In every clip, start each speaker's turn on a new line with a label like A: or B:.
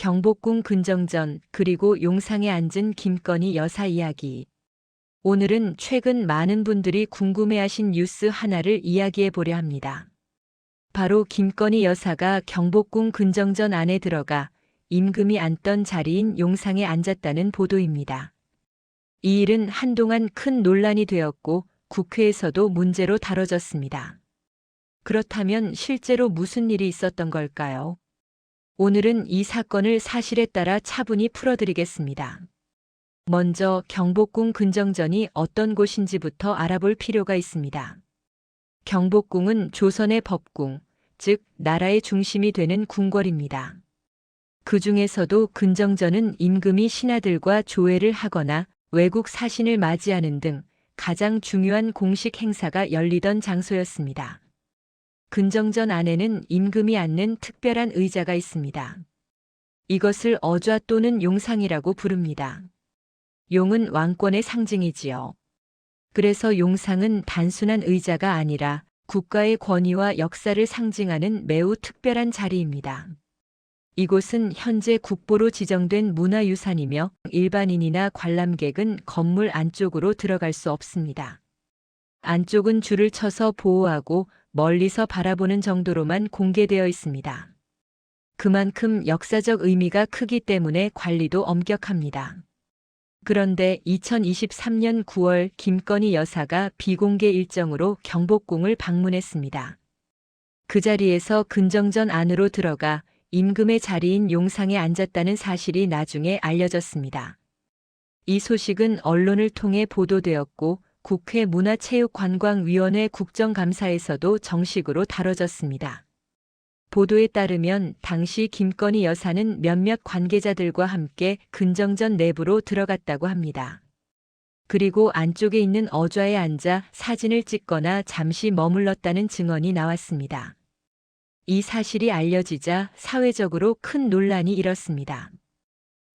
A: 경복궁 근정전 그리고 용상에 앉은 김건희 여사 이야기. 오늘은 최근 많은 분들이 궁금해하신 뉴스 하나를 이야기해 보려 합니다. 바로 김건희 여사가 경복궁 근정전 안에 들어가 임금이 앉던 자리인 용상에 앉았다는 보도입니다. 이 일은 한동안 큰 논란이 되었고 국회에서도 문제로 다뤄졌습니다. 그렇다면 실제로 무슨 일이 있었던 걸까요? 오늘은 이 사건을 사실에 따라 차분히 풀어드리겠습니다. 먼저 경복궁 근정전이 어떤 곳인지부터 알아볼 필요가 있습니다. 경복궁은 조선의 법궁, 즉 나라의 중심이 되는 궁궐입니다. 그 중에서도 근정전은 임금이 신하들과 조회를 하거나 외국 사신을 맞이하는 등 가장 중요한 공식 행사가 열리던 장소였습니다. 근정전 안에는 임금이 앉는 특별한 의자가 있습니다. 이것을 어좌 또는 용상이라고 부릅니다. 용은 왕권의 상징이지요. 그래서 용상은 단순한 의자가 아니라 국가의 권위와 역사를 상징하는 매우 특별한 자리입니다. 이곳은 현재 국보로 지정된 문화유산이며 일반인이나 관람객은 건물 안쪽으로 들어갈 수 없습니다. 안쪽은 줄을 쳐서 보호하고 멀리서 바라보는 정도로만 공개되어 있습니다. 그만큼 역사적 의미가 크기 때문에 관리도 엄격합니다. 그런데 2023년 9월 김건희 여사가 비공개 일정으로 경복궁을 방문했습니다. 그 자리에서 근정전 안으로 들어가 임금의 자리인 용상에 앉았다는 사실이 나중에 알려졌습니다. 이 소식은 언론을 통해 보도되었고 국회 문화체육관광위원회 국정감사에서도 정식으로 다뤄졌습니다. 보도에 따르면 당시 김건희 여사는 몇몇 관계자들과 함께 근정전 내부로 들어갔다고 합니다. 그리고 안쪽에 있는 어좌에 앉아 사진을 찍거나 잠시 머물렀다는 증언이 나왔습니다. 이 사실이 알려지자 사회적으로 큰 논란이 일었습니다.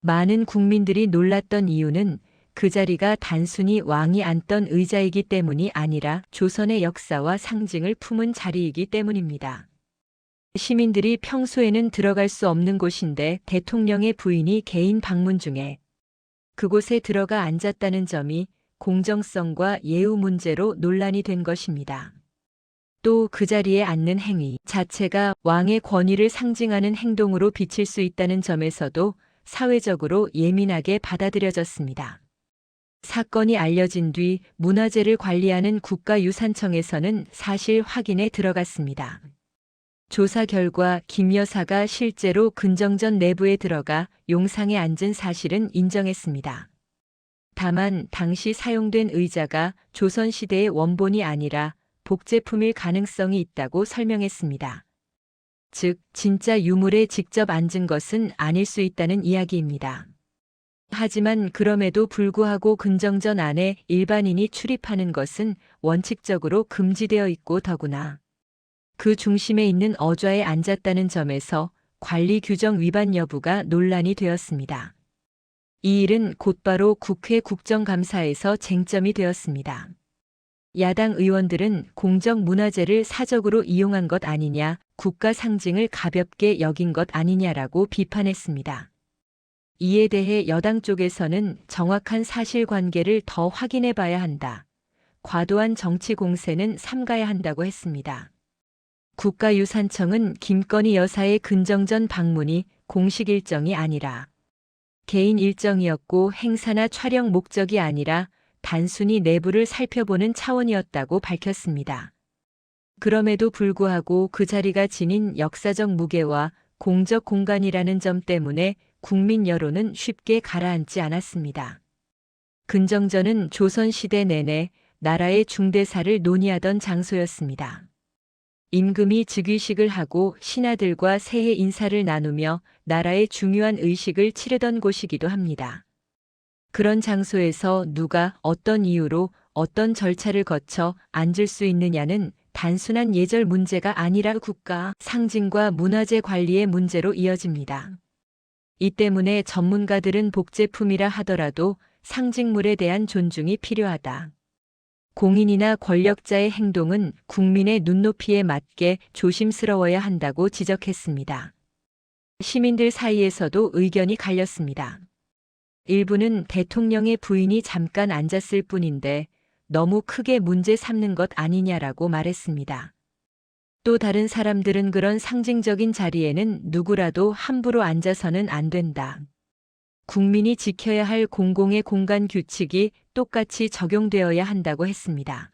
A: 많은 국민들이 놀랐던 이유는 그 자리가 단순히 왕이 앉던 의자이기 때문이 아니라 조선의 역사와 상징을 품은 자리이기 때문입니다. 시민들이 평소에는 들어갈 수 없는 곳인데 대통령의 부인이 개인 방문 중에 그곳에 들어가 앉았다는 점이 공정성과 예우 문제로 논란이 된 것입니다. 또 그 자리에 앉는 행위 자체가 왕의 권위를 상징하는 행동으로 비칠 수 있다는 점에서도 사회적으로 예민하게 받아들여졌습니다. 사건이 알려진 뒤 문화재를 관리하는 국가유산청에서는 사실 확인에 들어갔습니다. 조사 결과 김 여사가 실제로 근정전 내부에 들어가 용상에 앉은 사실은 인정했습니다. 다만 당시 사용된 의자가 조선시대의 원본이 아니라 복제품일 가능성이 있다고 설명했습니다. 즉, 진짜 유물에 직접 앉은 것은 아닐 수 있다는 이야기입니다. 하지만 그럼에도 불구하고 근정전 안에 일반인이 출입하는 것은 원칙적으로 금지되어 있고 더구나 그 중심에 있는 어좌에 앉았다는 점에서 관리 규정 위반 여부가 논란이 되었습니다. 이 일은 곧바로 국회 국정감사에서 쟁점이 되었습니다. 야당 의원들은 공정문화재를 사적으로 이용한 것 아니냐, 국가 상징을 가볍게 여긴 것 아니냐라고 비판했습니다. 이에 대해 여당 쪽에서는 정확한 사실관계를 더 확인해 봐야 한다. 과도한 정치 공세는 삼가야 한다고 했습니다. 국가유산청은 김건희 여사의 근정전 방문이 공식 일정이 아니라 개인 일정이었고 행사나 촬영 목적이 아니라 단순히 내부를 살펴보는 차원이었다고 밝혔습니다. 그럼에도 불구하고 그 자리가 지닌 역사적 무게와 공적 공간이라는 점 때문에 국민 여론은 쉽게 가라앉지 않았습니다. 근정전은 조선시대 내내 나라의 중대사를 논의하던 장소였습니다. 임금이 즉위식을 하고 신하들과 새해 인사를 나누며 나라의 중요한 의식을 치르던 곳이기도 합니다. 그런 장소에서 누가 어떤 이유로 어떤 절차를 거쳐 앉을 수 있느냐는 단순한 예절 문제가 아니라 국가 상징과 문화재 관리의 문제로 이어집니다. 이 때문에 전문가들은 복제품이라 하더라도 상징물에 대한 존중이 필요하다. 공인이나 권력자의 행동은 국민의 눈높이에 맞게 조심스러워야 한다고 지적했습니다. 시민들 사이에서도 의견이 갈렸습니다. 일부는 대통령의 부인이 잠깐 앉았을 뿐인데 너무 크게 문제 삼는 것 아니냐라고 말했습니다. 또 다른 사람들은 그런 상징적인 자리에는 누구라도 함부로 앉아서는 안 된다. 국민이 지켜야 할 공공의 공간 규칙이 똑같이 적용되어야 한다고 했습니다.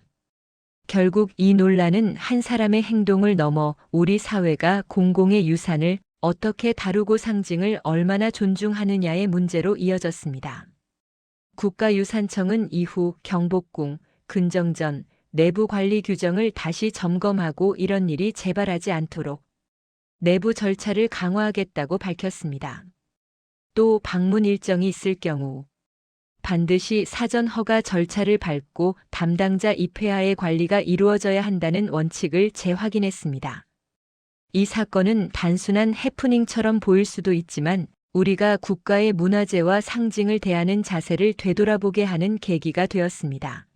A: 결국 이 논란은 한 사람의 행동을 넘어 우리 사회가 공공의 유산을 어떻게 다루고 상징을 얼마나 존중하느냐의 문제로 이어졌습니다. 국가유산청은 이후 경복궁, 근정전, 내부 관리 규정을 다시 점검하고 이런 일이 재발하지 않도록 내부 절차를 강화하겠다고 밝혔습니다. 또 방문 일정이 있을 경우 반드시 사전 허가 절차를 밟고 담당자 입회하에 관리가 이루어져야 한다는 원칙을 재확인했습니다. 이 사건은 단순한 해프닝처럼 보일 수도 있지만 우리가 국가의 문화재와 상징을 대하는 자세를 되돌아보게 하는 계기가 되었습니다.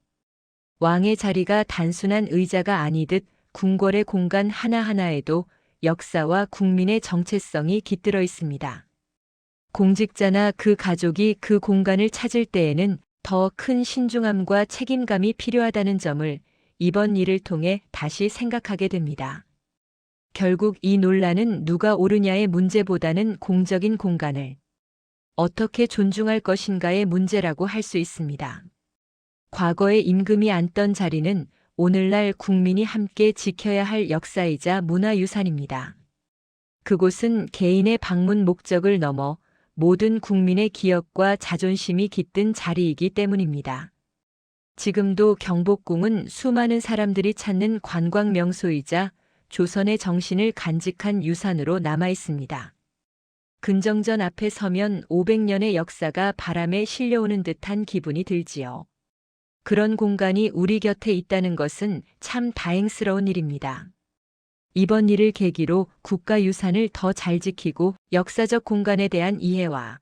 A: 왕의 자리가 단순한 의자가 아니듯 궁궐의 공간 하나하나에도 역사와 국민의 정체성이 깃들어 있습니다. 공직자나 그 가족이 그 공간을 찾을 때에는 더 큰 신중함과 책임감이 필요하다는 점을 이번 일을 통해 다시 생각하게 됩니다. 결국 이 논란은 누가 옳으냐의 문제보다는 공적인 공간을 어떻게 존중할 것인가의 문제라고 할 수 있습니다. 과거에 임금이 앉던 자리는 오늘날 국민이 함께 지켜야 할 역사이자 문화유산입니다. 그곳은 개인의 방문 목적을 넘어 모든 국민의 기억과 자존심이 깃든 자리이기 때문입니다. 지금도 경복궁은 수많은 사람들이 찾는 관광 명소이자 조선의 정신을 간직한 유산으로 남아 있습니다. 근정전 앞에 서면 500년의 역사가 바람에 실려오는 듯한 기분이 들지요. 그런 공간이 우리 곁에 있다는 것은 참 다행스러운 일입니다. 이번 일을 계기로 국가유산을 더 잘 지키고 역사적 공간에 대한 이해와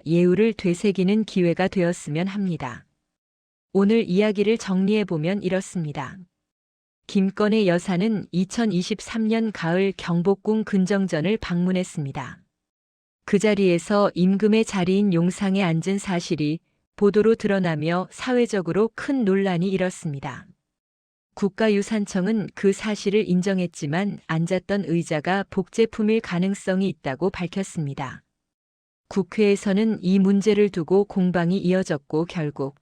A: 예우를 되새기는 기회가 되었으면 합니다. 오늘 이야기를 정리해보면 이렇습니다. 김건희 여사는 2023년 가을 경복궁 근정전을 방문했습니다. 그 자리에서 임금의 자리인 용상에 앉은 사실이 보도로 드러나며 사회적으로 큰 논란이 일었습니다. 국가유산청은 그 사실을 인정했지만 앉았던 의자가 복제품일 가능성이 있다고 밝혔습니다. 국회에서는 이 문제를 두고 공방이 이어졌고 결국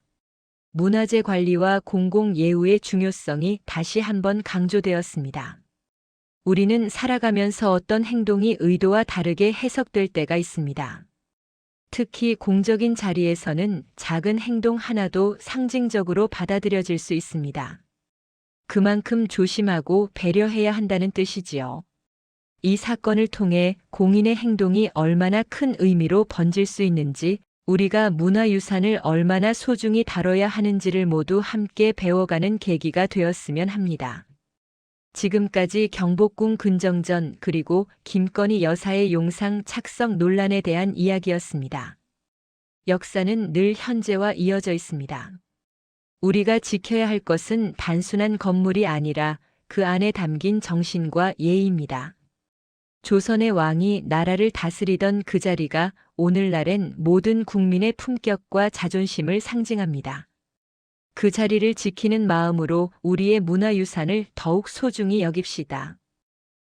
A: 문화재 관리와 공공예우의 중요성이 다시 한번 강조되었습니다. 우리는 살아가면서 어떤 행동이 의도와 다르게 해석될 때가 있습니다. 특히 공적인 자리에서는 작은 행동 하나도 상징적으로 받아들여질 수 있습니다. 그만큼 조심하고 배려해야 한다는 뜻이지요. 이 사건을 통해 공인의 행동이 얼마나 큰 의미로 번질 수 있는지, 우리가 문화유산을 얼마나 소중히 다뤄야 하는지를 모두 함께 배워가는 계기가 되었으면 합니다. 지금까지 경복궁 근정전 그리고 김건희 여사의 용상 착석 논란에 대한 이야기였습니다. 역사는 늘 현재와 이어져 있습니다. 우리가 지켜야 할 것은 단순한 건물이 아니라 그 안에 담긴 정신과 예의입니다. 조선의 왕이 나라를 다스리던 그 자리가 오늘날엔 모든 국민의 품격과 자존심을 상징합니다. 그 자리를 지키는 마음으로 우리의 문화유산을 더욱 소중히 여깁시다.